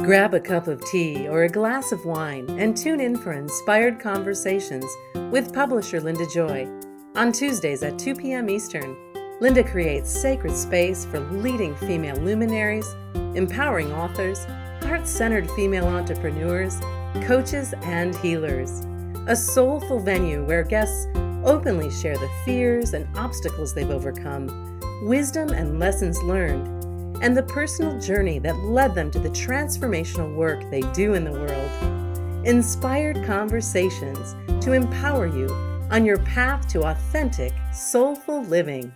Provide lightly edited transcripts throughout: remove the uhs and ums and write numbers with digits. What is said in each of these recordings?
Grab a cup of tea or a glass of wine and tune in for Inspired Conversations with publisher Linda Joy. On Tuesdays at 2 p.m. Eastern, Linda creates sacred space for leading female luminaries, empowering authors, heart-centered female entrepreneurs, coaches, and healers. A soulful venue where guests openly share the fears and obstacles they've overcome, wisdom and lessons learned, and the personal journey that led them to the transformational work they do in the world. Inspired Conversations to empower you on your path to authentic, soulful living.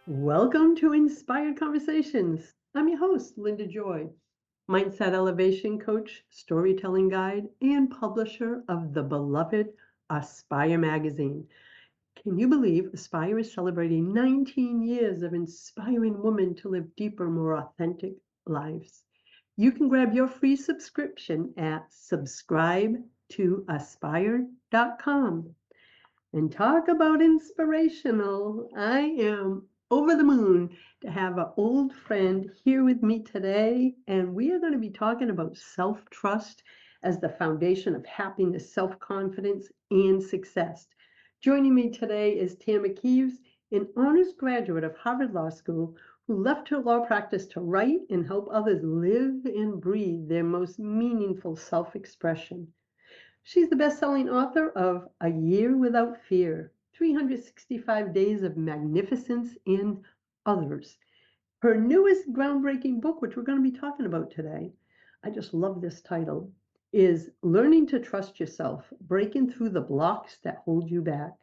Welcome to Inspired Conversations. I'm your host, Linda Joy, mindset elevation coach, storytelling guide, and publisher of the beloved Aspire magazine. Can you believe Aspire is celebrating 19 years of inspiring women to live deeper, more authentic lives? You can grab your free subscription at subscribetoaspire.com. And talk about inspirational. I am over the moon to have an old friend here with me today, and we are going to be talking about self-trust as the foundation of happiness, self-confidence, and success. Joining me today is Tama Kieves, an honors graduate of Harvard Law School who left her law practice to write and help others live and breathe their most meaningful self-expression. She's the best-selling author of A Year Without Fear, 365 Days of Magnificence, and others. Her newest groundbreaking book, which we're going to be talking about today, I just love this title, is Learning to Trust Yourself, Breaking Through the Blocks That Hold You Back.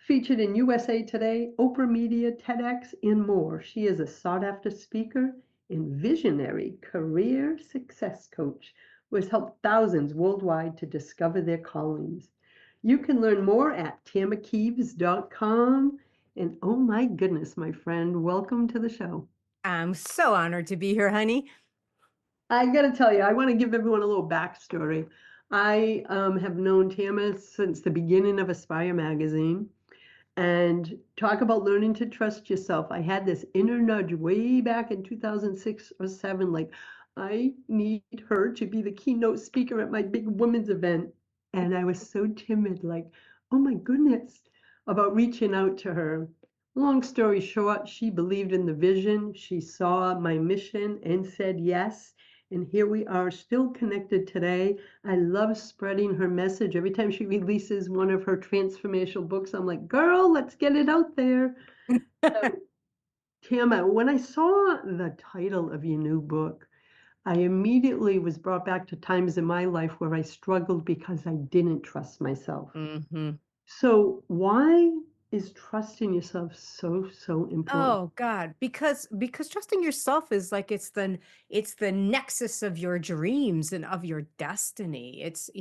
Featured in USA Today, Oprah Media, TEDx, and more, she is a sought-after speaker and visionary career success coach who has helped thousands worldwide to discover their callings. You can learn more at tamakieves.com. And oh my goodness, my friend, welcome to the show. I'm so honored to be here, honey. I got to tell you, I want to give everyone a little backstory. I have known Tama since the beginning of Aspire magazine. And talk about learning to trust yourself. I had this inner nudge way back in 2006 or 7, like, I need her to be the keynote speaker at my big women's event. And I was so timid, like, oh my goodness, about reaching out to her. Long story short, she believed in the vision. She saw my mission and said yes. And here we are, still connected today. I love spreading her message. Every time she releases one of her transformational books, I'm like, girl, let's get it out there. So, Tama, when I saw the title of your new book, I immediately was brought back to times in my life where I struggled because I didn't trust myself. Mm-hmm. So why is trusting yourself so important? Oh God, because trusting yourself is like it's the nexus of your dreams and of your destiny. It's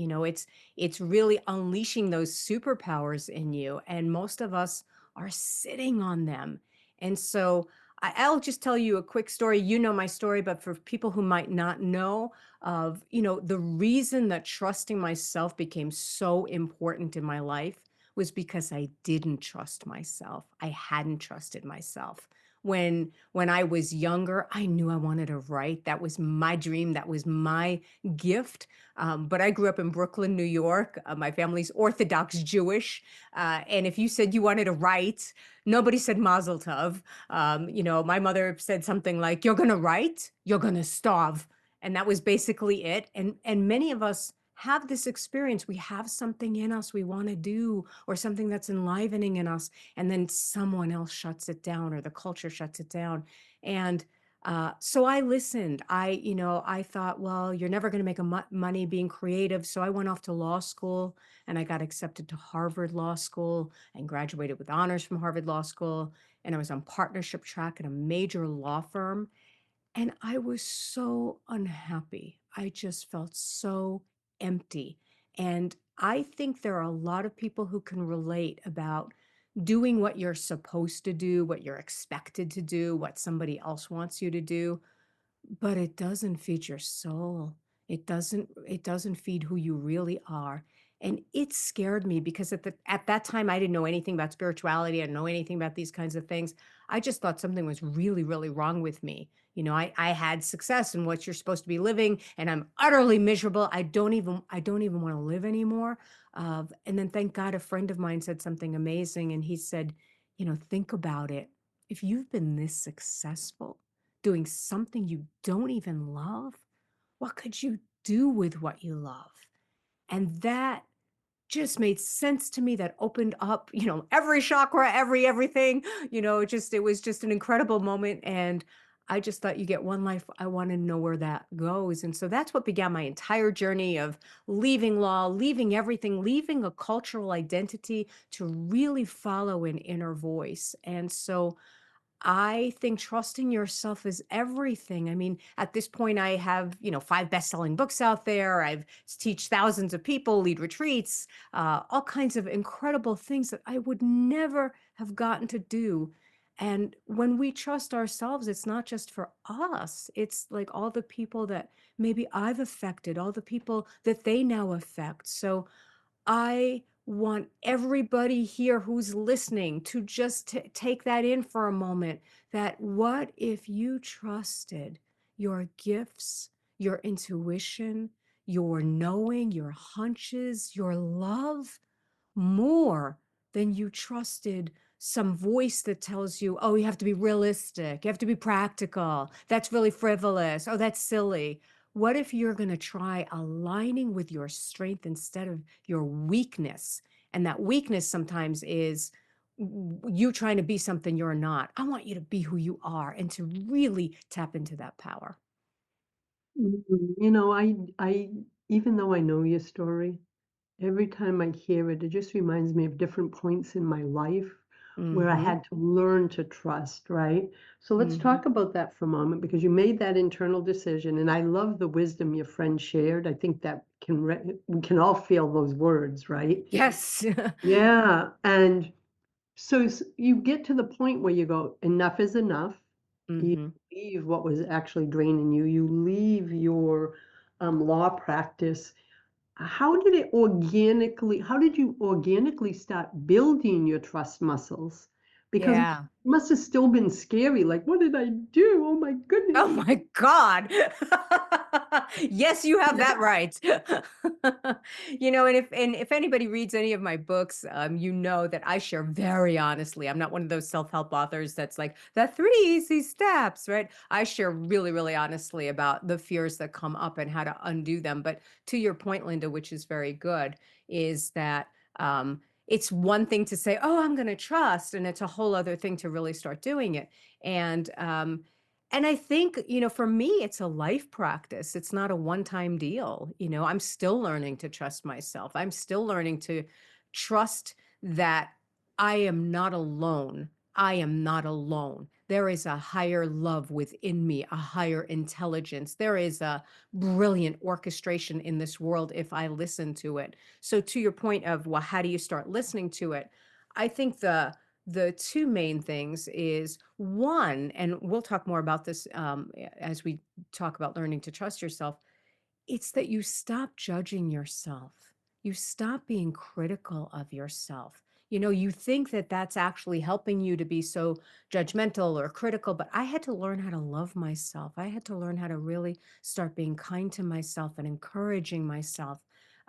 really unleashing those superpowers in you, and most of us are sitting on them. And so I'll just tell you a quick story. You know my story, but for people who might not know of, the reason that trusting myself became so important in my life was because I didn't trust myself. I hadn't trusted myself. When I was younger, I knew I wanted to write. That was my dream. That was my gift. But I grew up in Brooklyn, New York. My family's Orthodox Jewish. And if you said you wanted to write, nobody said Mazel Tov. My mother said something like, "You're going to write, you're going to starve." And that was basically it. And many of us have this experience. We have something in us we want to do, or something that's enlivening in us, and then someone else shuts it down, or the culture shuts it down. And so I listened. I thought, well, you're never going to make money being creative. So I went off to law school, and I got accepted to Harvard Law School and graduated with honors from Harvard Law School. And I was on partnership track at a major law firm. And I was so unhappy. I just felt so empty. And I think there are a lot of people who can relate about doing what you're supposed to do, what you're expected to do, what somebody else wants you to do, but it doesn't feed your soul. It doesn't feed who you really are. And it scared me because at that time I didn't know anything about spirituality. I didn't know anything about these kinds of things. I just thought something was really, really wrong with me. I had success in what you're supposed to be living, and I'm utterly miserable. I don't even want to live anymore. And then thank God a friend of mine said something amazing, and he said, think about it. If you've been this successful doing something you don't even love, what could you do with what you love? And that just made sense to me. That opened up, every chakra, everything, it was just an incredible moment. And I just thought, you get one life. I want to know where that goes. And so that's what began my entire journey of leaving law, leaving everything, leaving a cultural identity to really follow an inner voice. And so I think trusting yourself is everything. I mean, at this point, I have, 5 best-selling books out there. I've teach thousands of people, lead retreats, all kinds of incredible things that I would never have gotten to do. And when we trust ourselves, it's not just for us. It's like all the people that maybe I've affected, all the people that they now affect. So I want everybody here who's listening to just take that in for a moment. That what if you trusted your gifts, your intuition, your knowing, your hunches, your love more than you trusted some voice that tells you, oh, you have to be realistic, you have to be practical, that's really frivolous, oh, that's silly. What if you're going to try aligning with your strength instead of your weakness? And that weakness sometimes is you trying to be something you're not. I want you to be who you are and to really tap into that power. I even though I know your story, every time I hear it, it just reminds me of different points in my life where I Mm-hmm. had to learn to trust, right? So let's Mm-hmm. talk about that for a moment because you made that internal decision, and I love the wisdom your friend shared. I think that we can all feel those words, right? Yes. Yeah, and so you get to the point where you go, enough is enough. You Mm-hmm. leave what was actually draining you. You leave your law practice. How did you organically start building your trust muscles? Because it Yeah. must have still been scary. Like, what did I do? Oh my Oh goodness. my God. Yes, you have that right. And if anybody reads any of my books, you know that I share very honestly. I'm not one of those self-help authors that's like the 3 easy steps, right? I share really, really honestly about the fears that come up and how to undo them. But to your point, Linda, which is very good, is that it's one thing to say, "Oh, I'm going to trust," and it's a whole other thing to really start doing it. And I think, for me, it's a life practice. It's not a one-time deal. I'm still learning to trust myself. I'm still learning to trust that I am not alone. I am not alone. There is a higher love within me, a higher intelligence. There is a brilliant orchestration in this world if I listen to it. So to your point of, well, how do you start listening to it? I think the two main things is one, and we'll talk more about this as we talk about learning to trust yourself. It's that you stop judging yourself. You stop being critical of yourself. You think that that's actually helping you to be so judgmental or critical, but I had to learn how to love myself. I had to learn how to really start being kind to myself and encouraging myself.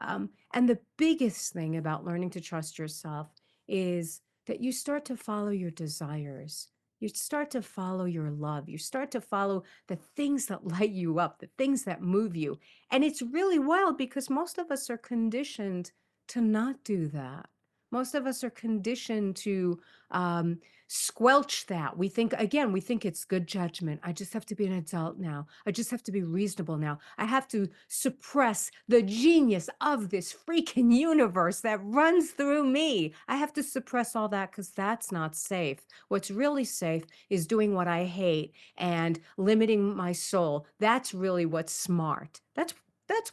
And the biggest thing about learning to trust yourself is that you start to follow your desires. You start to follow your love. You start to follow the things that light you up, the things that move you. And it's really wild because most of us are conditioned to not do that. Most of us are conditioned to um, squelch that. We think it's good judgment. I just have to be an adult now. I just have to be reasonable now. I have to suppress the genius of this freaking universe that runs through me. I have to suppress all that because that's not safe. What's really safe is doing what I hate and limiting my soul. That's really what's smart. That's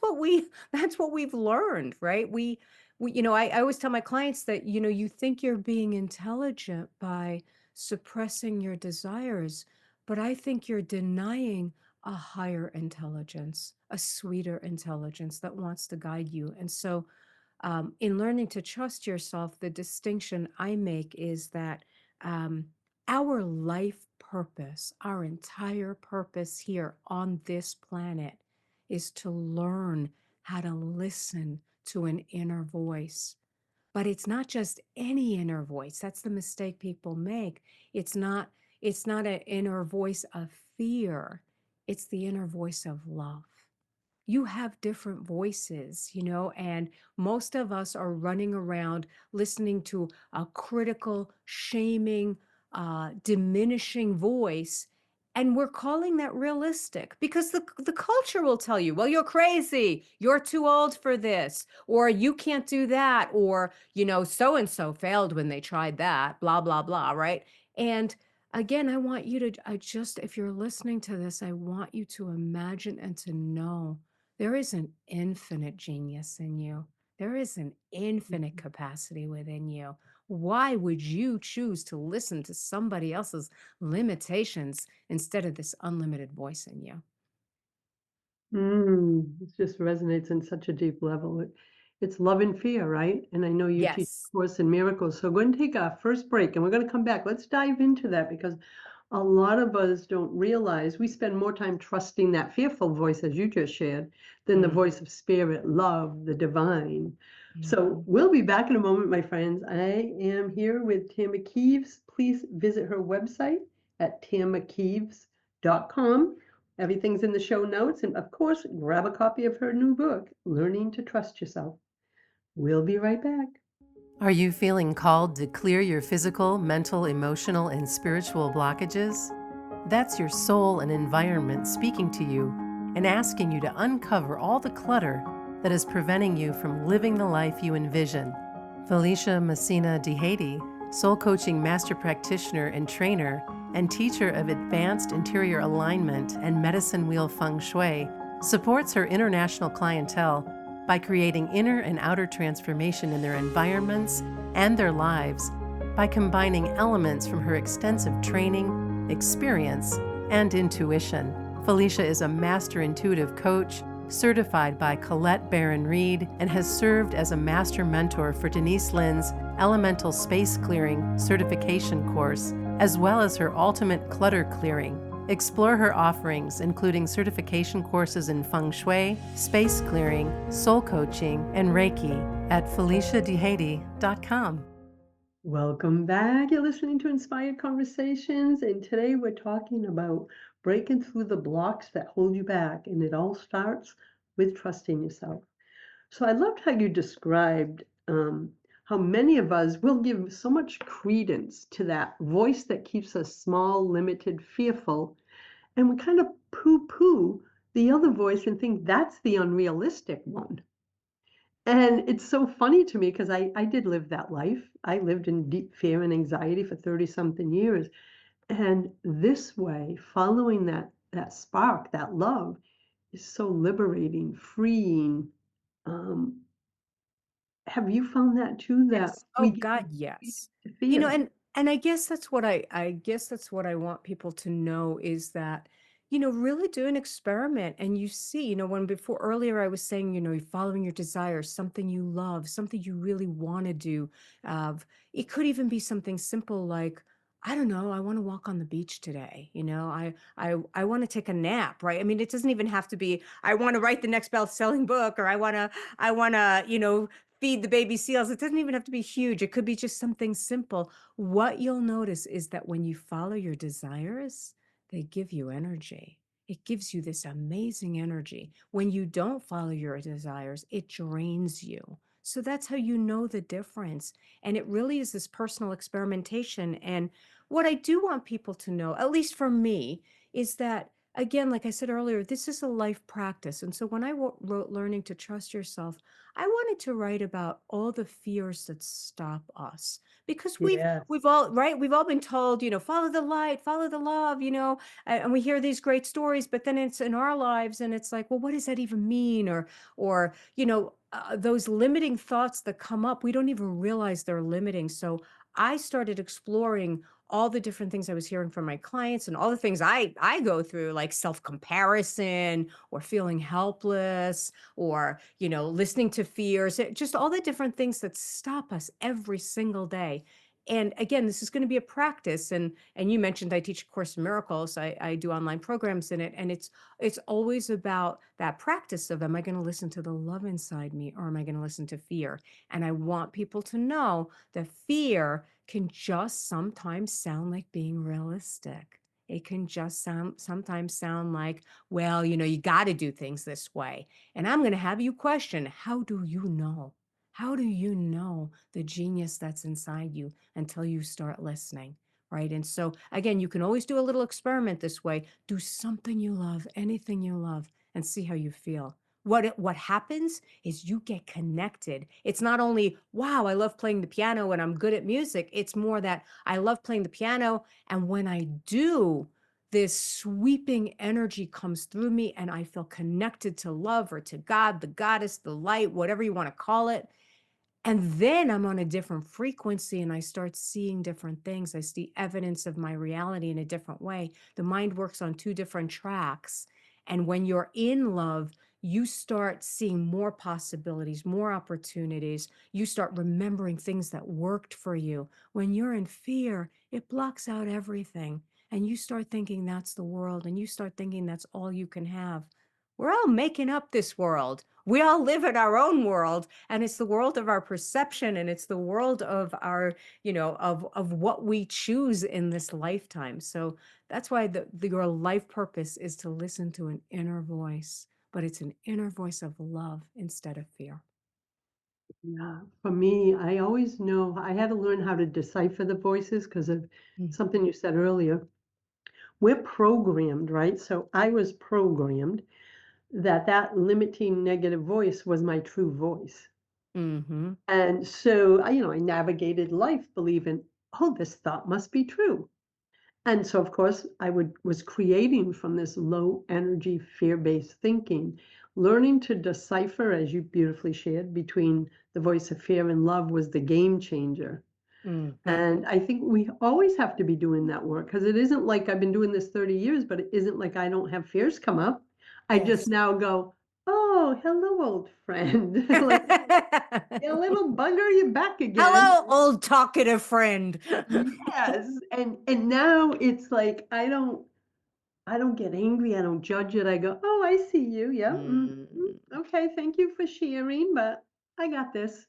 what we that's what we've learned, right? I always tell my clients that, you think you're being intelligent by suppressing your desires, but I think you're denying a higher intelligence, a sweeter intelligence that wants to guide you. And so, in learning to trust yourself, the distinction I make is that um, our life purpose, our entire purpose here on this planet is to learn how to listen to an inner voice. But it's not just any inner voice. That's the mistake people make. It's not it's not an inner voice of fear. It's the inner voice of love. You have different voices, and most of us are running around listening to a critical, shaming, diminishing voice. And we're calling that realistic because the culture will tell you, well, you're crazy. You're too old for this, or you can't do that, or, so and so failed when they tried that, blah, blah, blah. Right. And again, I want you to, if you're listening to this, I want you to imagine and to know there is an infinite genius in you. There is an infinite capacity within you. Why would you choose to listen to somebody else's limitations instead of this unlimited voice in you? It just resonates in such a deep level. It's love and fear, right? And I know you teach Yes. Course in Miracles. So we're going to take our first break and we're going to come back. Let's dive into that because a lot of us don't realize we spend more time trusting that fearful voice, as you just shared, than the Mhm. voice of spirit, love, the divine. So Mhm. we'll be back in a moment, my friends. I am here with Tama Kieves. Please visit her website at tamakieves.com. Everything's in the show notes. And of course, grab a copy of her new book, Learning to Trust Yourself. We'll be right back. Are you feeling called to clear your physical, mental, emotional, and spiritual blockages? That's your soul and environment speaking to you and asking you to uncover all the clutter that is preventing you from living the life you envision. Felicia Messina DeHady, soul coaching master practitioner and trainer and teacher of advanced interior alignment and medicine wheel feng shui, supports her international clientele by creating inner and outer transformation in their environments and their lives by combining elements from her extensive training, experience, and intuition. Felicia is a master intuitive coach, certified by Colette Baron Reed, and has served as a master mentor for Denise Linn's Elemental Space Clearing certification course, as well as her Ultimate Clutter Clearing. Explore her offerings, including certification courses in Feng Shui, space clearing, soul coaching, and Reiki at FeliciaDeHady.com. Welcome back. You're listening to Inspired Conversations, and today we're talking about breaking through the blocks that hold you back, and it all starts with trusting yourself. So I loved how you described how many of us will give so much credence to that voice that keeps us small, limited, fearful, and we kind of poo-poo the other voice and think that's the unrealistic one. And it's so funny to me because I did live that life. I lived in deep fear and anxiety for 30 something years. And this way, following that spark, that love, is so liberating, freeing. Um, have you found that too? That Yes. we Oh give God, way yes. to You know, fear? and I guess that's what I guess that's what I want people to know is that, really do an experiment and you see, when before earlier I was saying, you're following your desires, something you love, something you really want to do. It could even be something simple like, I don't know, I want to walk on the beach today. I want to take a nap, right? I mean, it doesn't even have to be, I want to write the next best-selling book, or I want to, feed the baby seals. It doesn't even have to be huge. It could be just something simple. What you'll notice is that when you follow your desires, they give you energy. It gives you this amazing energy. When you don't follow your desires, it drains you. So that's how you know the difference. And it really is this personal experimentation. And what I do want people to know, at least for me, is that, again, like I said earlier, this is a life practice. And so when I wrote Learning to Trust Yourself, I wanted to write about all the fears that stop us because we've Yes. we've all right we've all been told, follow the light, follow the love, and we hear these great stories, but then it's in our lives and it's like, well, what does that even mean? Or those limiting thoughts that come up, we don't even realize they're limiting. So I started exploring all the different things I was hearing from my clients and all the things I go through, like self-comparison or feeling helpless or listening to fears, just all the different things that stop us every single day. And again, this is going to be a practice. And you mentioned I teach a course in miracles. I do online programs in it. And it's always about that practice of, am I going to listen to the love inside me, or am I going to listen to fear? And I want people to know that fear can just sometimes sound like being realistic. It can just sometimes sound like, well, you got to do things this way. And I'm going to have you question, how do you know? How do you know the genius that's inside you until you start listening? Right. And so, again, you can always do a little experiment this way. Do something you love, anything you love, and see how you feel. What happens is you get connected. It's not only, wow, I love playing the piano and I'm good at music. It's more that I love playing the piano. And when I do, this sweeping energy comes through me and I feel connected to love or to God, the goddess, the light, whatever you want to call it. And then I'm on a different frequency and I start seeing different things. I see evidence of my reality in a different way. The mind works on two different tracks. And when you're in love, you start seeing more possibilities, more opportunities. You start remembering things that worked for you. When you're in fear, it blocks out everything. And you start thinking that's the world, and you start thinking that's all you can have. We're all making up this world. We all live in our own world, and it's the world of our perception, and it's the world of our, of what we choose in this lifetime. So that's why your life purpose is to listen to an inner voice, but it's an inner voice of love instead of fear. Yeah, for me, I always know I had to learn how to decipher the voices because of Mm. something you said earlier. We're programmed, right? So I was programmed that that limiting negative voice was my true voice. Mm-hmm. And so, I navigated life believing, oh, this thought must be true. And so, of course, was creating from this low energy, fear-based thinking. Learning to decipher, as you beautifully shared, between the voice of fear and love was the game changer. Mm-hmm. And I think we always have to be doing that work because it isn't like I've been doing this 30 years, but it isn't like I don't have fears come up. I just Yes. now go, oh, hello, old friend. Like, "Yeah, little bugger, you're back again." Hello, old talkative friend. Yes. And now it's like I don't get angry, I don't judge it. I go, "Oh, I see you. Yeah. Mm. Okay, thank you for sharing, but I got this."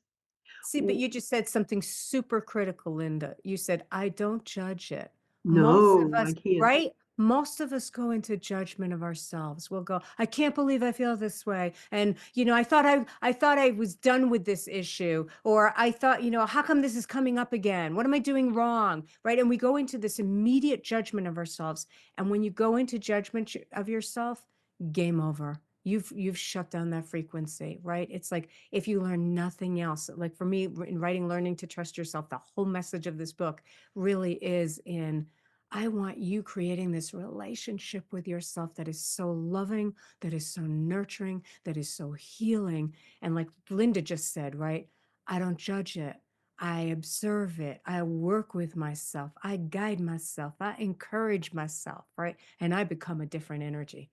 See, but W you just said something super critical, Linda. You said, I don't judge it. Most of No, I us, can't. right? Most of us go into judgment of ourselves. We'll go, I can't believe I feel this way. And, I thought I was done with this issue. Or I thought, how come this is coming up again? What am I doing wrong? Right. And we go into this immediate judgment of ourselves. And when you go into judgment of yourself, game over. You've shut down that frequency, right? It's like, if you learn nothing else, like for me in writing Learning to Trust Yourself, the whole message of this book really is in, I want you creating this relationship with yourself that is so loving, that is so nurturing, that is so healing. And like Linda just said, right? I don't judge it. I observe it. I work with myself. I guide myself. I encourage myself, right? And I become a different energy.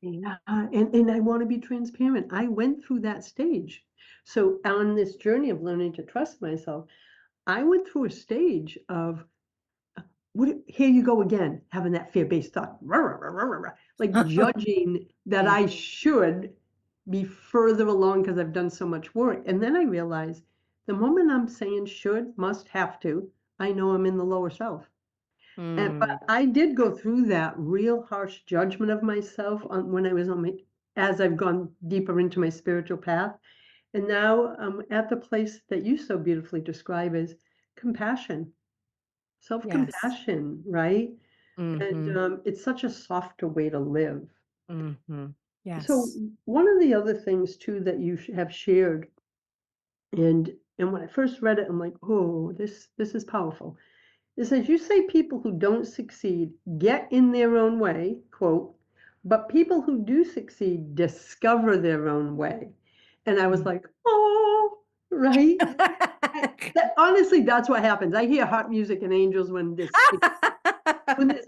Yeah, and I wanna be transparent. I went through that stage. So on this journey of learning to trust myself, I went through a stage of, here you go again, having that fear-based thought, "Rah, rah, rah, rah, rah, rah," like judging that Mm, I should be further along because 'cause I've done so much work, and then I realized the moment I'm saying should, must, have to, I know I'm in the lower self. But mm, I did go through that real harsh judgment of myself on when I was on my as I've gone deeper into my spiritual path, and now I'm at the place that you so beautifully describe as compassion, yes. self-compassion, right? And, Mm-hmm. it's such a softer way to live. Mm-hmm. So Yes. one of the other things too that you have shared, and when I first read it, I'm like, "Oh, this is powerful." It says, "You say people who don't succeed get in their own way," quote, "but people who do succeed discover their own way." And I was Mm. like, "Oh," right? Honestly, that's what happens. I hear hot music and angels when this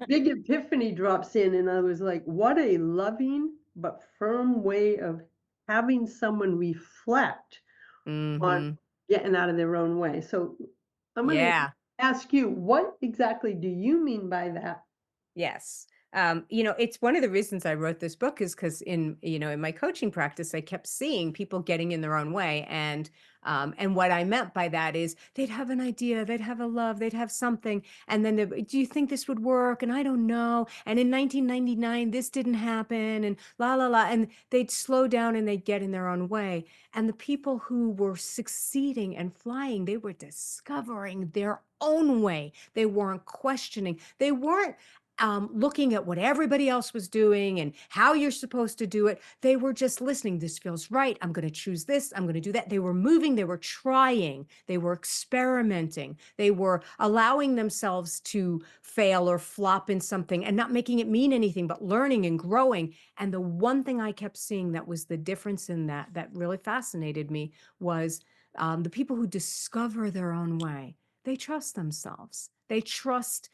big epiphany drops in, and I was like, "What a loving but firm way of having someone reflect on Mhm. getting out of their own way." So I'm gonna Yeah. ask you, what exactly do you mean by that? Yes. It's one of the reasons I wrote this book is because in my coaching practice, I kept seeing people getting in their own way. And what I meant by that is they'd have an idea, they'd have a love, they'd have something. And then do you think this would work? And I don't know. And in 1999, this didn't happen and la, la, la. And they'd slow down and they'd get in their own way. And the people who were succeeding and flying, they were discovering their own way. They weren't questioning. They weren't looking at what everybody else was doing and how you're supposed to do it. They were just listening. This feels right. I'm going to choose this. I'm going to do that. They were moving. They were trying. They were experimenting. They were allowing themselves to fail or flop in something and not making it mean anything, but learning and growing. And the one thing I kept seeing that was the difference in that really fascinated me was the people who discover their own way. They trust themselves. They trust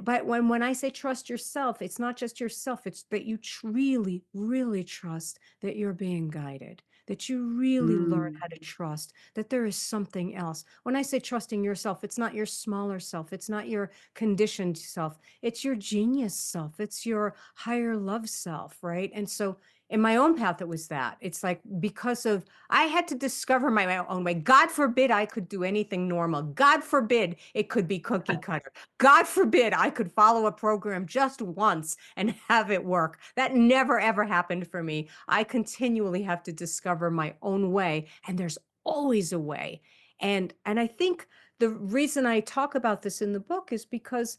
but when I say trust yourself, it's not just yourself, it's that you really, really trust that you're being guided, that you really learn Mm, how to trust that there is something else. When I say trusting yourself, it's not your smaller self, it's not your conditioned self, it's your genius self, it's your higher love self, right? And so in my own path, it was that. It's like because of I had to discover my own way. God forbid I could do anything normal. God forbid it could be cookie cutter. God forbid I could follow a program just once and have it work. That never, ever happened for me. I continually have to discover my own way, and there's always a way. And I think the reason I talk about this in the book is because,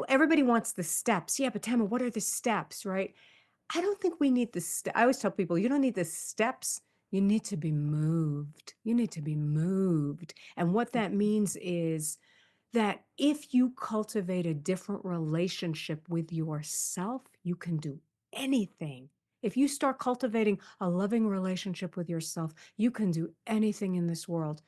everybody wants the steps. Yeah, but Tama, what are the steps, right? I don't think we need I always tell people, you don't need the steps. You need to be moved. You need to be moved. And what that means is that if you cultivate a different relationship with yourself, you can do anything. If you start cultivating a loving relationship with yourself, you can do anything in this world.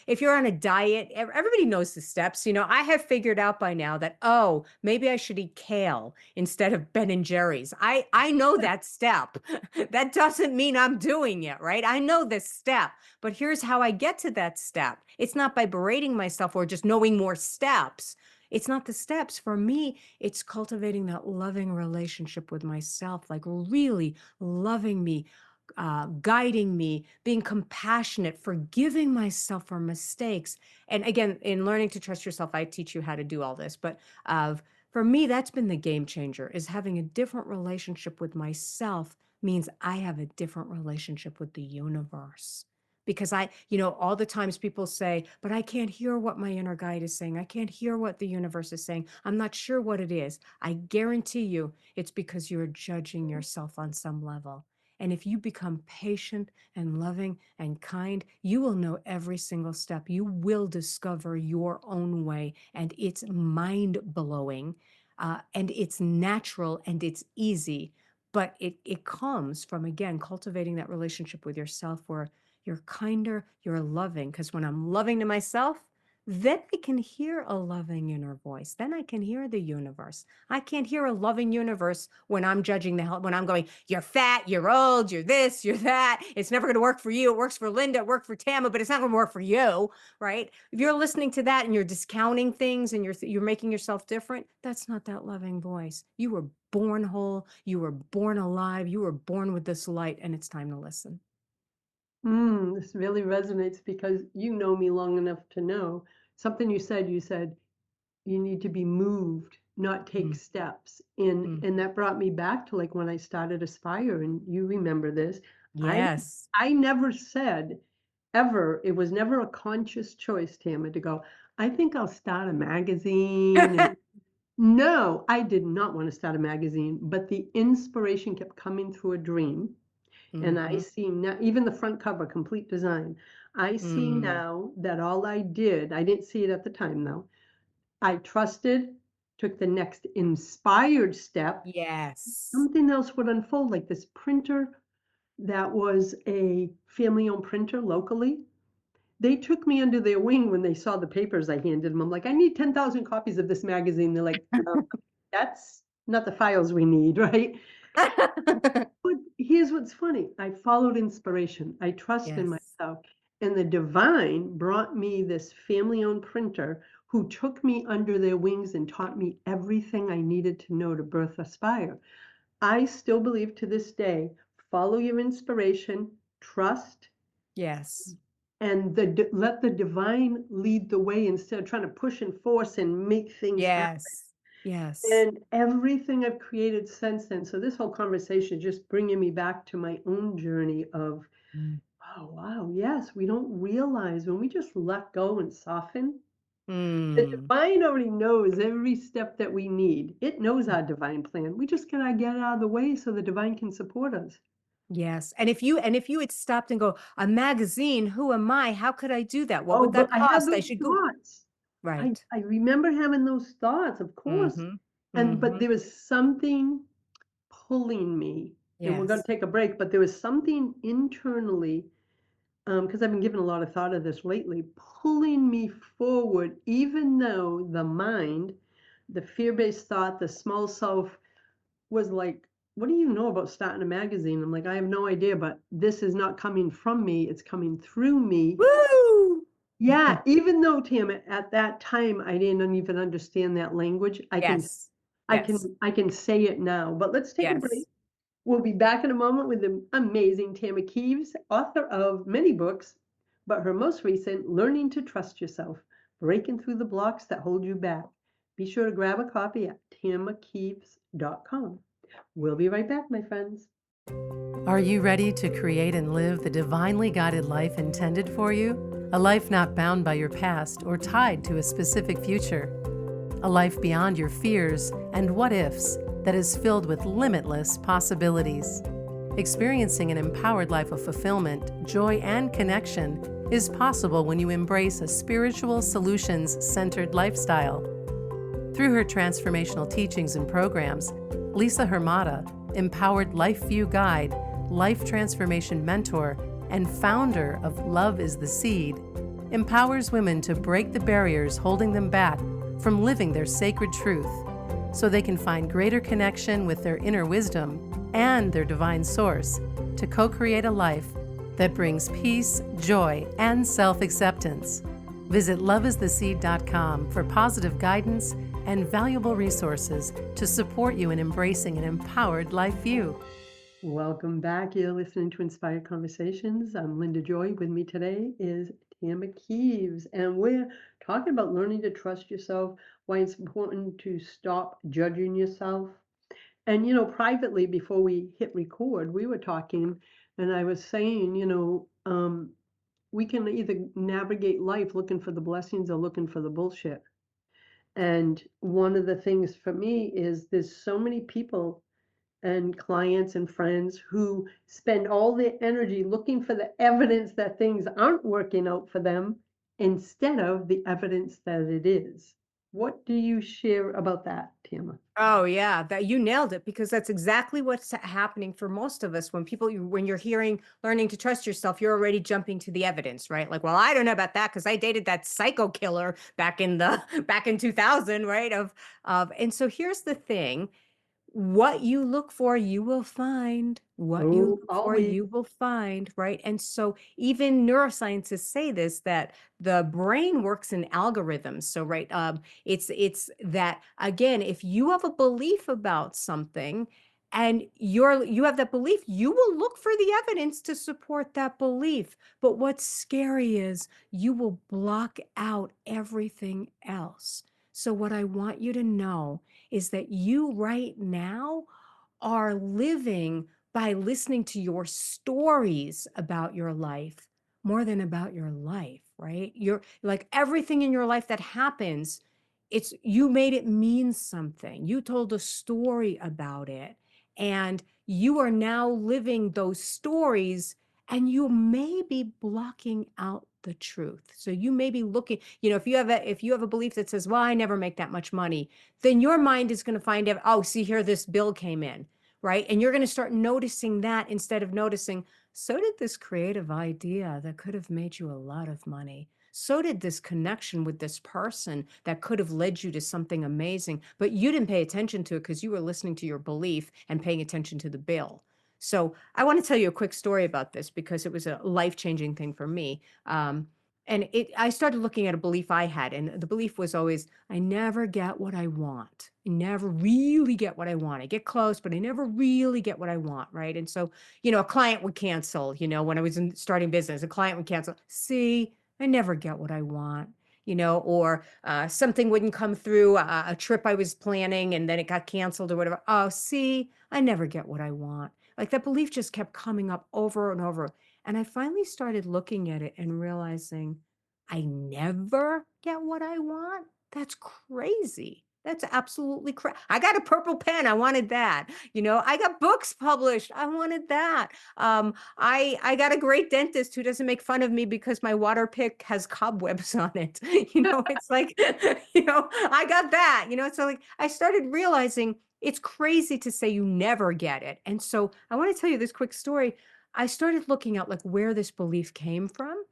If you're on a diet, everybody knows the steps. I have figured out by now that, oh, maybe I should eat kale instead of Ben and Jerry's. I know that step. That doesn't mean I'm doing it, right? I know this step. But here's how I get to that step. It's not by berating myself or just knowing more steps. It's not the steps. For me, it's cultivating that loving relationship with myself, like really loving me, guiding me, being compassionate, forgiving myself for mistakes. And again, in learning to trust yourself, I teach you how to do all this. But for me, that's been the game changer, is having a different relationship with myself means I have a different relationship with the universe. Because all the times people say, but I can't hear what my inner guide is saying. I can't hear what the universe is saying. I'm not sure what it is. I guarantee you it's because you're judging yourself on some level. And if you become patient and loving and kind, you will know every single step. You will discover your own way, and it's mind blowing, and it's natural and it's easy. But it comes from, again, cultivating that relationship with yourself where you're kinder, you're loving. Because when I'm loving to myself, then I can hear a loving inner voice. Then I can hear the universe. I can't hear a loving universe when I'm judging when I'm going, you're fat, you're old, you're this, you're that. It's never going to work for you. It works for Linda, it worked for Tama, but it's not going to work for you, right? If you're listening to that and you're discounting things and you're making yourself different, that's not that loving voice. You were born whole, you were born alive, you were born with this light, and it's time to listen. this really resonates because you know me long enough to know something you said, you need to be moved, not take Mm, steps. And mm. and that brought me back to like when I started Aspire, and you remember this. I Yes. I never said ever, it was never a conscious choice, Tama, to go, I think I'll start a magazine. And no, I did not want to start a magazine, but the inspiration kept coming through a dream. And I Mhm. see now, even the front cover, complete design. I see Mm. now that all I did, I didn't see it at the time though. I trusted, took the next inspired step. Yes. Something else would unfold, like this printer that was a family owned printer locally. They took me under their wing when they saw the papers I handed them. I'm like, I need 10,000 copies of this magazine. They're like, that's not the files we need, right? But here's what's funny. I followed inspiration. I trust in Yes. myself. And the divine brought me this family owned printer who took me under their wings and taught me everything I needed to know to birth Aspire. I still believe to this day, follow your inspiration, trust, Yes. and let the divine lead the way instead of trying to push and force and make things happen. Yes. Yes. And everything I've created since then. So this whole conversation is just bringing me back to my own journey of, Mm. oh wow, yes, we don't realize when we just let go and soften. The Mm. divine already knows every step that we need. It knows our divine plan. We just gotta get out of the way so the divine can support us. Yes. And if you had stopped and go, a magazine, who am I? How could I do that? What Oh, would but that I had cost? I those should go. thoughts. I Right. I remember having those thoughts, of course. Mm-hmm. But Mm-hmm. there was something pulling me, and we're gonna Yes. take a break, but there was something internally, because I've been giving a lot of thought of this lately, pulling me forward, even though the mind, the fear-based thought, the small self was like, "What do you know about starting a magazine?" I'm like, "I have no idea, but this is not coming from me, it's coming through me." Woo! Yeah, even though, Tam, at that time, I didn't even understand that language, Yes. Yes. I can say it now, but let's take a break. Yes. We'll be back in a moment with the amazing Tama Kieves, author of many books, but her most recent, Learning to Trust Yourself, Breaking Through the Blocks That Hold You Back. Be sure to grab a copy at tamakieves.com. We'll be right back, my friends. Are you ready to create and live the divinely guided life intended for you? A life not bound by your past or tied to a specific future. A life beyond your fears and what ifs that is filled with limitless possibilities. Experiencing an empowered life of fulfillment, joy, and connection is possible when you embrace a spiritual solutions-centered lifestyle. Through her transformational teachings and programs, Lisa Hermata, empowered life view guide, life transformation mentor, and founder of Love is the Seed, empowers women to break the barriers holding them back from living their sacred truth so they can find greater connection with their inner wisdom and their divine source to co-create a life that brings peace, joy, and self-acceptance. Visit loveistheseed.com for positive guidance and valuable resources to support you in embracing an empowered life view. Welcome back. You're listening to Inspired Conversations. I'm Linda Joy. With me today is Tama Kieves, and we're talking about learning to trust yourself, why it's important to stop judging yourself. And, privately, before we hit record, we were talking, and I was saying, we can either navigate life looking for the blessings or looking for the bullshit. And one of the things for me is there's so many people and clients and friends who spend all their energy looking for the evidence that things aren't working out for them instead of the evidence that it is. What do you share about that, Tama? Oh yeah, that you nailed it because that's exactly what's happening for most of us when when you're hearing learning to trust yourself, you're already jumping to the evidence, right? Like, well, I don't know about that because I dated that psycho killer back in the back in 2000, right? And so here's the thing. What you look for, you will find. What you Oh, look for, always. you will find, right? And so even neuroscientists say this, that the brain works in algorithms. So, right, it's that again, if you have a belief about something and you have that belief, you will look for the evidence to support that belief. But what's scary is you will block out everything else. So what I want you to know is that you right now are living by listening to your stories about your life more than about your life, right? You're like everything in your life that happens, it's you made it mean something. You told a story about it, and you are now living those stories, and you may be blocking out the truth. So you may be looking, if you have a belief that says, well, I never make that much money, then your mind is going to find out, oh, see here, this bill came in, right? And you're going to start noticing that instead of noticing, so did this creative idea that could have made you a lot of money. So did this connection with this person that could have led you to something amazing, but you didn't pay attention to it because you were listening to your belief and paying attention to the bill. So I want to tell you a quick story about this because it was a life-changing thing for me. And I started looking at a belief I had, and the belief was always, I never get what I want. I never really get what I want. I get close, but I never really get what I want, right? And so, a client would cancel, when I was starting business, a client would cancel. See, I never get what I want, or something wouldn't come through, a trip I was planning and then it got canceled or whatever. Oh, see, I never get what I want. Like that belief just kept coming up over and over. And I finally started looking at it and realizing I never get what I want. That's crazy. That's absolutely I got a purple pen. I wanted that. I got books published. I wanted that. I got a great dentist who doesn't make fun of me because my water pick has cobwebs on it. It's like, I got that. So like I started realizing it's crazy to say you never get it. And so I want to tell you this quick story. I started looking at like where this belief came from.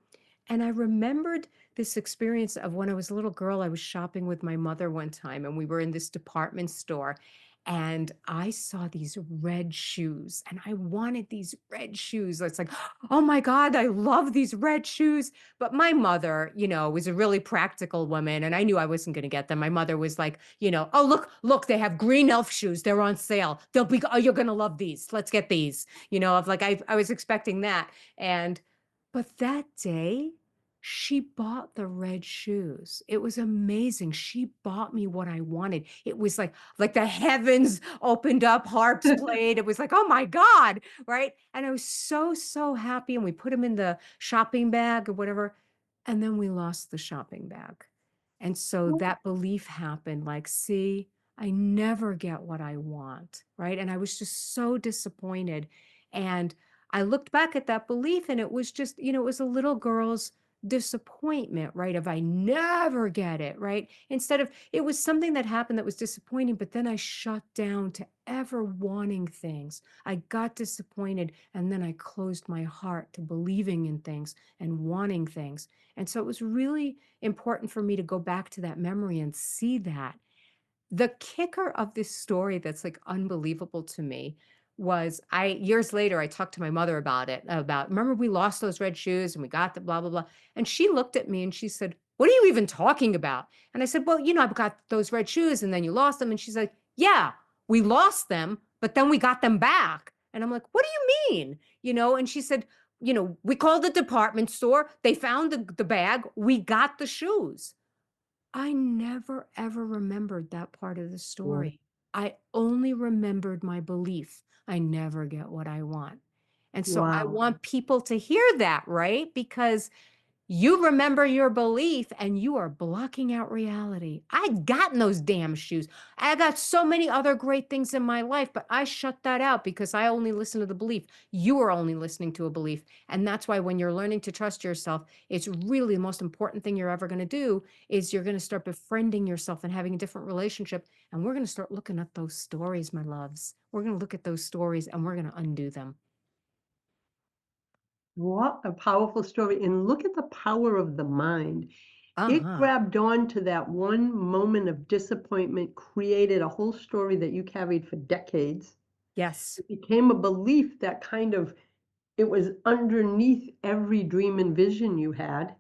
And I remembered this experience of when I was a little girl, I was shopping with my mother one time and we were in this department store and I saw these red shoes and I wanted these red shoes. It's like, oh my God, I love these red shoes. But my mother, was a really practical woman and I knew I wasn't going to get them. My mother was like, oh, look, they have green elf shoes. They're on sale. Oh, you're going to love these. Let's get these, of like, I was expecting that. And but that day, she bought the red shoes. It was amazing. She bought me what I wanted. It was like the heavens opened up, harps played. It was like, "Oh my God," right? And I was so, so happy, and we put them in the shopping bag or whatever, and then we lost the shopping bag. And so that belief happened, like, "See, I never get what I want," right? And I was just so disappointed, and I looked back at that belief and it was just, it was a little girl's disappointment, right? Of I never get it, right? Instead of it was something that happened that was disappointing, but then I shut down to ever wanting things. I got disappointed and then I closed my heart to believing in things and wanting things. And so it was really important for me to go back to that memory and see that. The kicker of this story that's, like, unbelievable to me was I years later, I talked to my mother about it, about, "Remember we lost those red shoes and we got the blah, blah, blah," and she looked at me and she said, "What are you even talking about?" And I said, "Well, I've got those red shoes and then you lost them," and she's like, "Yeah, we lost them, but then we got them back." And I'm like, "What do you mean?" And she said, "We called the department store, they found the bag, we got the shoes." I never ever remembered that part of the Wow. story. I only remembered my belief. I never get what I want. And so I Wow. want people to hear that, right? Because you remember your belief and you are blocking out reality. I gotten those damn shoes. I got so many other great things in my life, but I shut that out because I only listen to the belief. You are only listening to a belief. And that's why when you're learning to trust yourself, it's really the most important thing you're ever going to do is you're going to start befriending yourself and having a different relationship. And we're going to start looking at those stories, my loves. We're going to look at those stories and we're going to undo them. What a powerful story. And look at the power of the mind. It Uh-huh. grabbed on to that one moment of disappointment, created a whole story that you carried for decades. Yes. It became a belief that kind of it was underneath every dream and vision you had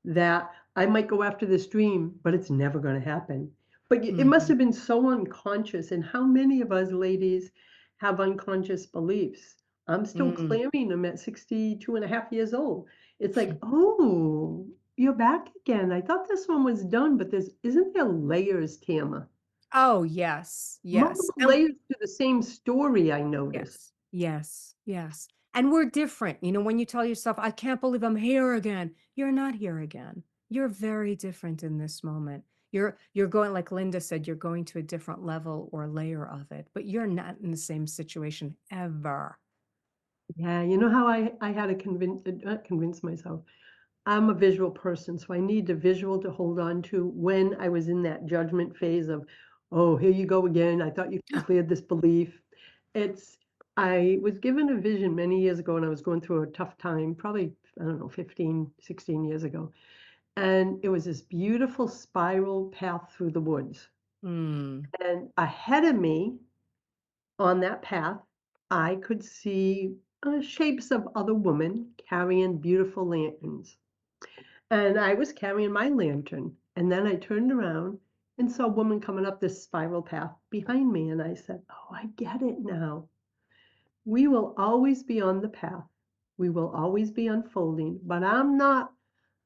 that I might go after this dream, but it's never going to happen. But it must Mhm. have been so unconscious. And how many of us ladies have unconscious beliefs? I'm still Mm. clearing them at 62 and a half years old. It's like, oh, you're back again. I thought this one was done, but isn't there layers, Tama? Oh, yes, yes, Multiple layers to the same story, I noticed. yes, yes, yes, and we're different, when you tell yourself, "I can't believe I'm here again," you're not here again. You're very different in this moment. You're going like Linda said, you're going to a different level or layer of it, but you're not in the same situation ever. Yeah, you know how I had to not convince myself. I'm a visual person, so I need a visual to hold on to when I was in that judgment phase of, "Oh, here you go again. I thought you cleared this belief." It's I was given a vision many years ago and I was going through a tough time, probably, I don't know, 15, 16 years ago. And it was this beautiful spiral path through the woods. Mm. And ahead of me on that path, I could see shapes of other women carrying beautiful lanterns. And I was carrying my lantern, and then I turned around and saw a woman coming up this spiral path behind me, and I said, "Oh, I get it now. We will always be on the path. We will always be unfolding, but I'm not,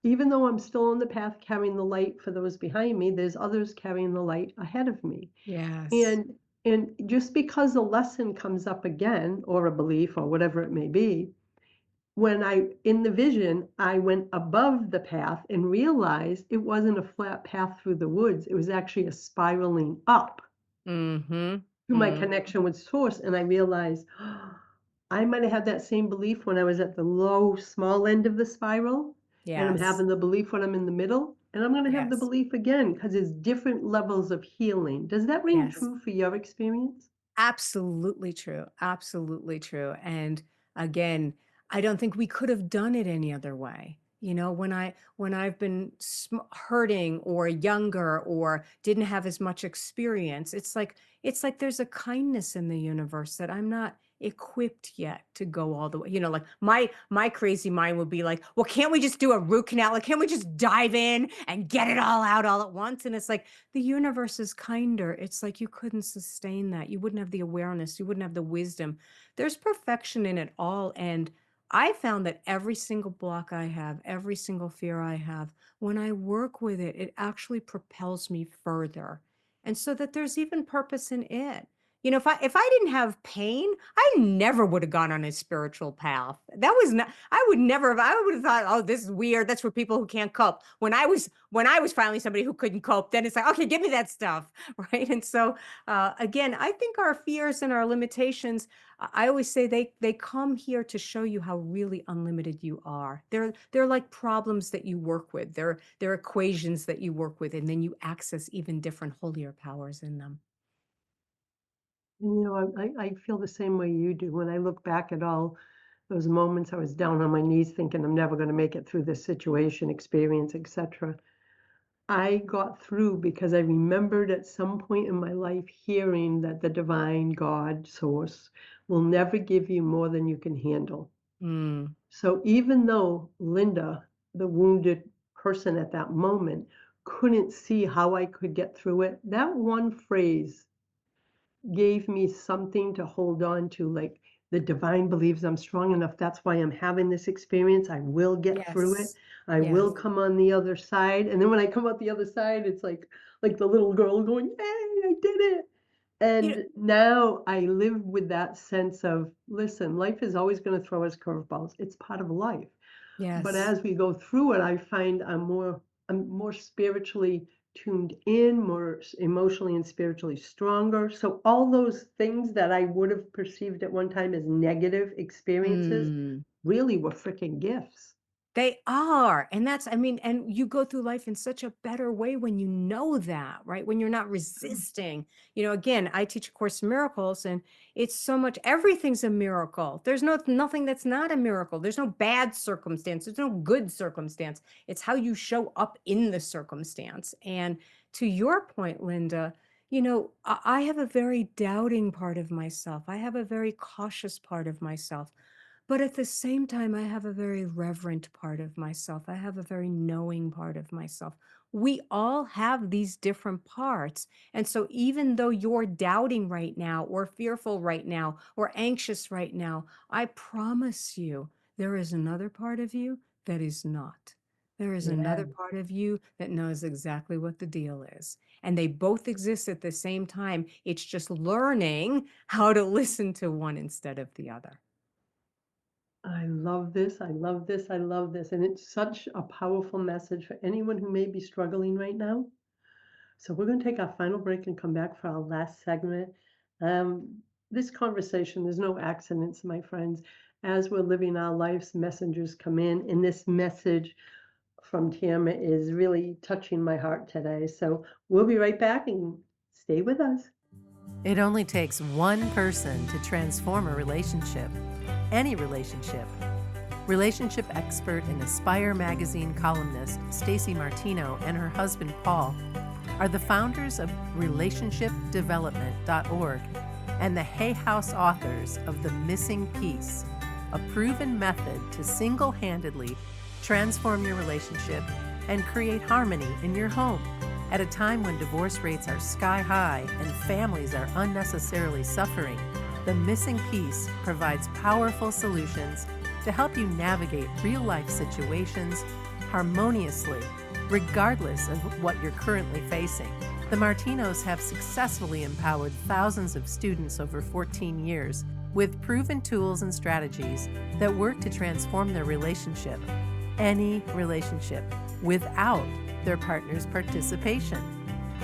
even though I'm still on the path carrying the light for those behind me, there's others carrying the light ahead of me." Yes. And just because a lesson comes up again, or a belief, or whatever it may be, when I in the vision, I went above the path and realized it wasn't a flat path through the woods, it was actually a spiraling up Mhm. to my Mm. connection with source, and I realized, I might have had that same belief when I was at the low, small end of the spiral, and I'm Yes. having the belief when I'm in the middle, and I'm gonna have the Yes. belief again because it's different levels of healing. Does that ring Yes. true for your experience? Absolutely true. Absolutely true. And again, I don't think we could have done it any other way. When I've been hurting or younger or didn't have as much experience, it's like there's a kindness in the universe that I'm not equipped yet to go all the way. Like my crazy mind would be like, well, can't we just do a root canal? Like, can't we just dive in and get it all out all at once? And it's like the universe is kinder. It's like you couldn't sustain that. You wouldn't have the awareness. You wouldn't have the wisdom. There's perfection in it all. And I found that every single block I have, every single fear I have, when I work with it, it actually propels me further. And so that there's even purpose in it. If I didn't have pain, I never would have gone on a spiritual path. That was not, I would never have, I would have thought, oh, this is weird. That's for people who can't cope. When I was finally somebody who couldn't cope, then it's like, okay, give me that stuff. Right. And so again, I think our fears and our limitations, I always say they come here to show you how really unlimited you are. They're like problems that you work with. They're equations that you work with, and then you access even different holier powers in them. I feel the same way you do. When I look back at all those moments I was down on my knees thinking I'm never gonna make it through this situation, experience, etcetera. I got through because I remembered at some point in my life hearing that the divine God source will never give you more than you can handle. Mm, So even though Linda, the wounded person at that moment, couldn't see how I could get through it, that one phrase gave me something to hold on to, like, the divine believes I'm strong enough, that's why I'm having this experience, I will get through it, yes. I will Yes. come on the other side, and then when I come out the other side, it's like the little girl going, "Yay, I did it." You know, And now I live with that sense of, listen, life is always gonna throw us curveballs, it's part of life. But yes. as we go through it, I find I'm more spiritually tuned in, more emotionally and spiritually stronger. So all those things that I would have perceived at one time as negative experiences Mm. really were freaking gifts. They are. And and you go through life in such a better way when you know that, right? When you're not resisting. Again, I teach a course in miracles, and it's so much, everything's a miracle. There's nothing that's not a miracle. There's no bad circumstance. There's no good circumstance. It's how you show up in the circumstance. And to your point, Linda, I have a very doubting part of myself. I have a very cautious part of myself. But at the same time, I have a very reverent part of myself. I have a very knowing part of myself. We all have these different parts. And so, even though you're doubting right now, or fearful right now, or anxious right now, I promise you, there is another part of you that is not. There is Yeah, another part of you that knows exactly what the deal is. And they both exist at the same time. It's just learning how to listen to one instead of the other. I love this. I love this. I love this. And it's such a powerful message for anyone who may be struggling right now. So we're going to take our final break and come back for our last segment. This conversation, there's no accidents, my friends. As we're living our lives, messengers come in, and this message from Tama is really touching my heart today. So we'll be right back and stay with us. It only takes one person to transform a relationship, any relationship. Relationship expert and Aspire magazine columnist Stacey Martino and her husband Paul are the founders of relationshipdevelopment.org and the Hay House authors of The Missing Piece, a proven method to single-handedly Transform your relationship and create harmony in your home. At a time when divorce rates are sky high and families are unnecessarily suffering, The Missing Piece provides powerful solutions to help you navigate real-life situations harmoniously, regardless of what you're currently facing. The Martinos have successfully empowered thousands of students over 14 years with proven tools and strategies that work to transform their relationship, any relationship, without their partner's participation.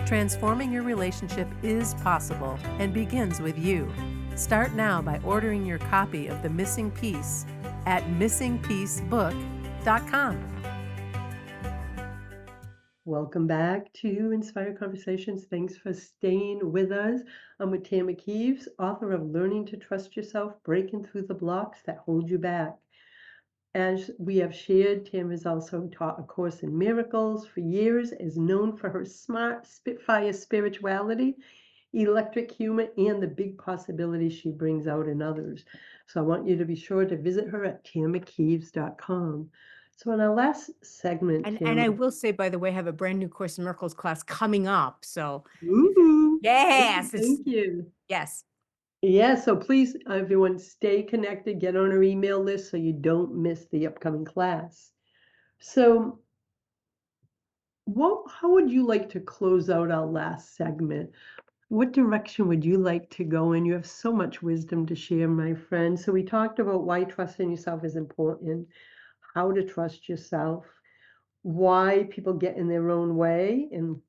Transforming your relationship is possible and begins with you. Start now by ordering your copy of The Missing Piece at missingpiecebook.com. Welcome back to Inspired Conversations. Thanks for staying with us. I'm with Tama Kieves, author of Learning to Trust Yourself, Breaking Through the Blocks That Hold You Back. As we have shared, Tama has also taught A Course in Miracles for years, is known for her smart Spitfire spirituality, electric humor, and the big possibilities she brings out in others. So I want you to be sure to visit her at tamakieves.com. So in our last segment, And Tama, I will say, by the way, I have a brand new Course in Miracles class coming up. So ooh, yes, it's thank you. yes. Yeah, so please, everyone, stay connected, get on our email list so you don't miss the upcoming class. So, how would you like to close out our last segment? What direction would you like to go in? You have so much wisdom to share, my friend. So, we talked about why trusting yourself is important, how to trust yourself, why people get in their own way, and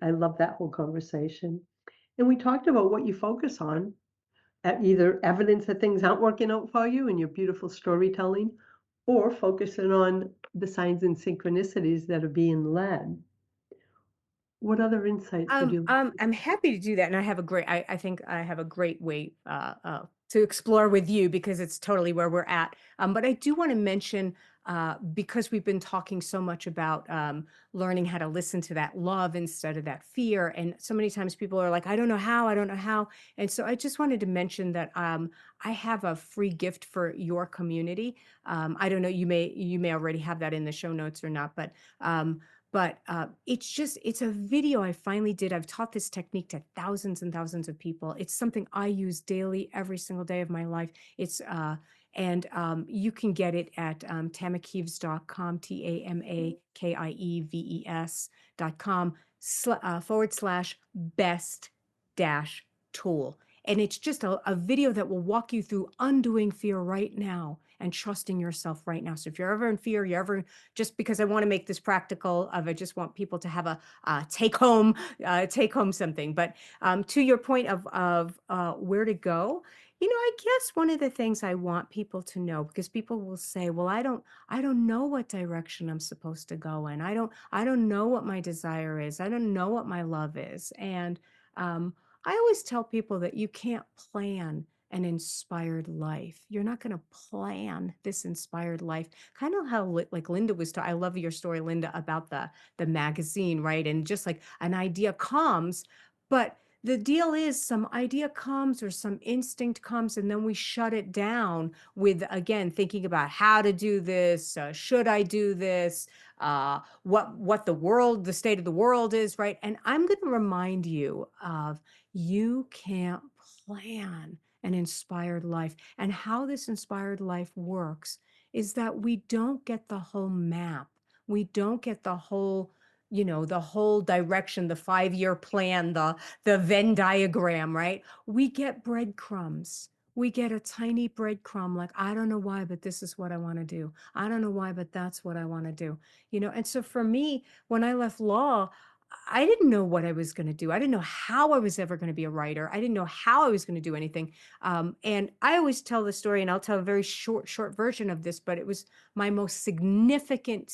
I love that whole conversation. And we talked about what you focus on, either evidence that things aren't working out for you in your beautiful storytelling, or focusing on the signs and synchronicities that are being led. What other insights would you? I'm happy to do that, and I think I have a great way to explore with you because it's totally where we're at. But I do want to mention because we've been talking so much about learning how to listen to that love instead of that fear, and so many times people are like, I don't know how, and so I just wanted to mention that I have a free gift for your community. I don't know, you may already have that in the show notes or not, um, it's a video I finally did. I've taught this technique to thousands and thousands of people. It's something I use daily, every single day of my life. And you can get it at tamakieves.com, TAMAKIEVES.com / best dash tool. And it's just a video that will walk you through undoing fear right now and trusting yourself right now. So if you're ever in fear, just because I want to make this practical, I just want people to have a take home something. But to your point of where to go, I guess one of the things I want people to know, because people will say, well, I don't know what direction I'm supposed to go in. I don't know what my desire is. I don't know what my love is. And um, I always tell people that you can't plan an inspired life. You're not going to plan this inspired life. Kind of how like Linda I love your story, Linda, about the magazine, right? And just like an idea comes, but the deal is some idea comes or some instinct comes, and then we shut it down with, again, thinking about how to do this. Should I do this? What the state of the world is, right? And I'm going to remind you of you can't plan an inspired life. And how this inspired life works is that we don't get the whole map. We don't get the whole direction, the 5-year plan, the Venn diagram, right? We get breadcrumbs. We get a tiny breadcrumb, like, I don't know why, but this is what I want to do. I don't know why, but that's what I want to do. And so for me, when I left law, I didn't know what I was going to do. I didn't know how I was ever going to be a writer. I didn't know how I was going to do anything. And I always tell the story, and I'll tell a very short version of this, but it was my most significant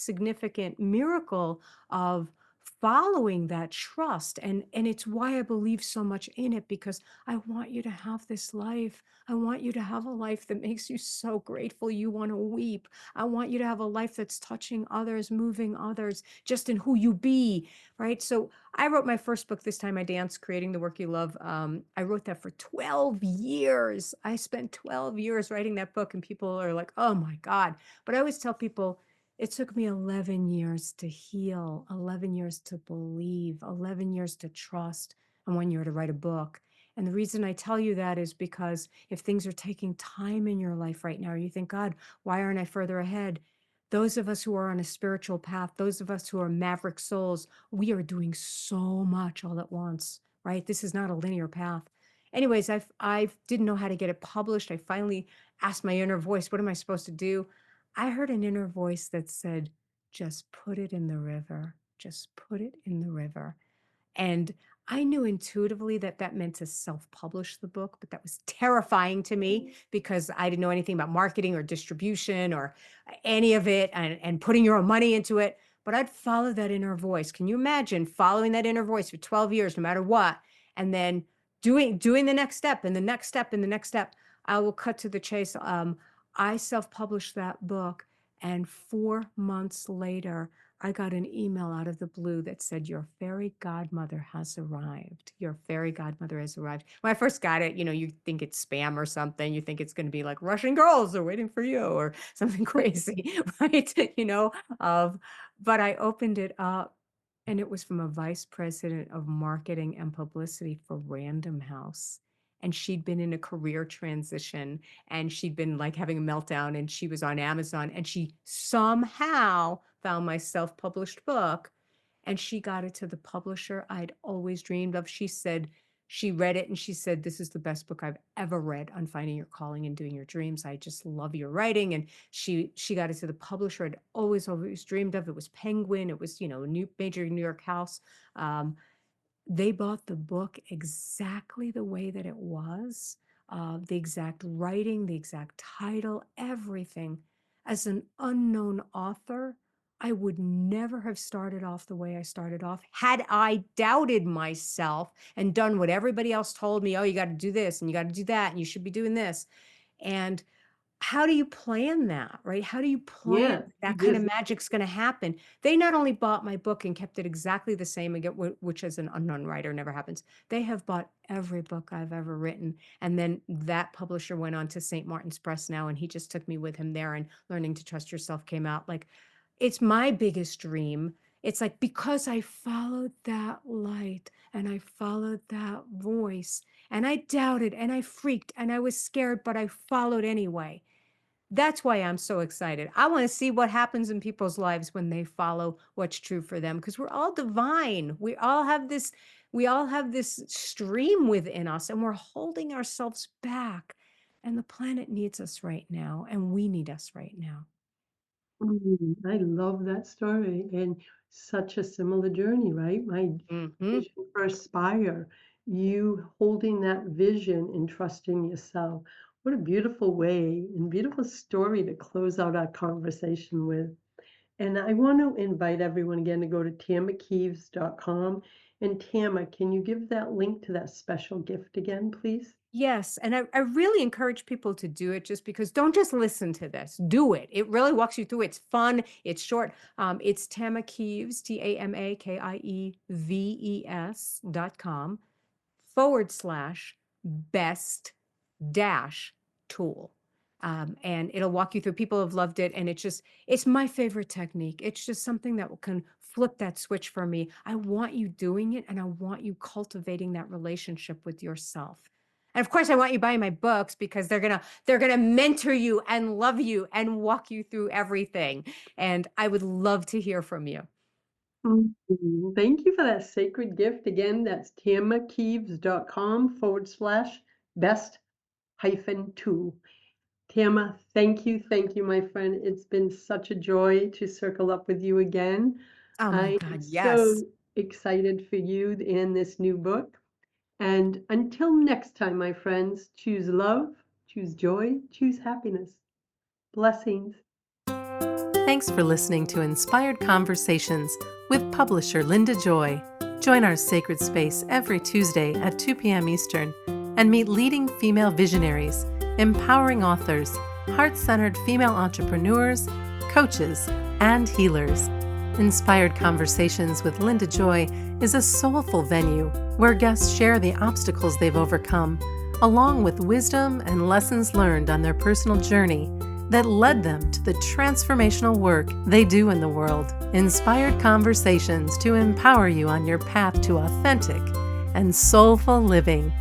miracle of following that trust. And it's why I believe so much in it, because I want you to have this life. I want you to have a life that makes you so grateful you want to weep. I want you to have a life that's touching others, moving others, just in who you be, right? So I wrote my first book, This Time I Dance, Creating the Work You Love. I wrote that for 12 years. I spent 12 years writing that book, and people are like, oh my God. But I always tell people, It took me 11 years to heal, 11 years to believe, 11 years to trust, and 1 year to write a book. And the reason I tell you that is because if things are taking time in your life right now, you think, God, why aren't I further ahead? Those of us who are on a spiritual path, those of us who are maverick souls, we are doing so much all at once, right? This is not a linear path. Anyways, I didn't know how to get it published. I finally asked my inner voice, what am I supposed to do? I heard an inner voice that said, just put it in the river. Just put it in the river. And I knew intuitively that that meant to self-publish the book, but that was terrifying to me because I didn't know anything about marketing or distribution or any of it and putting your own money into it. But I'd follow that inner voice. Can you imagine following that inner voice for 12 years, no matter what, and then doing the next step and the next step and the next step? I will cut to the chase. I self-published that book, and 4 months later, I got an email out of the blue that said, your fairy godmother has arrived. Your fairy godmother has arrived. When I first got it, you think it's spam or something. You think it's going to be like Russian girls are waiting for you or something crazy, right? Of, but I opened it up and it was from a vice president of marketing and publicity for Random House. And she'd been in a career transition and she'd been like having a meltdown and she was on Amazon and she somehow found my self-published book and she got it to the publisher I'd always dreamed of. She said, she read it and she said, this is the best book I've ever read on finding your calling and doing your dreams. I just love your writing. And she got it to the publisher I'd always dreamed of. It was Penguin. It was, a new major New York house. They bought the book exactly the way that it was, the exact writing, the exact title, everything. As an unknown author, I would never have started off the way I started off had I doubted myself and done what everybody else told me. Oh, you got to do this and you got to do that and you should be doing this. And how do you plan that, right? How do you plan Yeah, that kind of just magic's going to happen? They not only bought my book and kept it exactly the same, again, which as an unknown writer never happens. They have bought every book I've ever written. And then that publisher went on to St. Martin's Press now, and he just took me with him there, and Learning to Trust Yourself came out. Like, it's my biggest dream. It's like, because I followed that light and I followed that voice and I doubted and I freaked and I was scared, but I followed anyway. That's why I'm so excited. I want to see what happens in people's lives when they follow what's true for them, because we're all divine. We all have this stream within us and we're holding ourselves back. And the planet needs us right now and we need us right now. I love that story and such a similar journey, right? My Mhm. vision for Aspire, you holding that vision and trusting yourself. What a beautiful way and beautiful story to close out our conversation with. And I want to invite everyone again to go to tamakieves.com. And Tama, can you give that link to that special gift again, please? Yes, and I really encourage people to do it, just because don't just listen to this, do it. It really walks you through. It's fun, it's short. It's Tama Kieves, TAMAKIEVES.com/best dash tool. And it'll walk you through. People have loved it. And it's my favorite technique. It's just something that can flip that switch for me. I want you doing it and I want you cultivating that relationship with yourself. And of course, I want you buying my books because they're gonna mentor you and love you and walk you through everything. And I would love to hear from you. Thank you for that sacred gift. Again, that's tamakieves.com/best hyphen tool. Tama, thank you, my friend. It's been such a joy to circle up with you again. Oh my I am God, yes. so excited for you and this new book. And until next time, my friends, choose love, choose joy, choose happiness. Blessings. Thanks for listening to Inspired Conversations with publisher Linda Joy. Join our sacred space every Tuesday at 2 p.m. Eastern and meet leading female visionaries, empowering authors, heart-centered female entrepreneurs, coaches, and healers. Inspired Conversations with Linda Joy is a soulful venue where guests share the obstacles they've overcome, along with wisdom and lessons learned on their personal journey, that led them to the transformational work they do in the world. Inspired conversations to empower you on your path to authentic and soulful living.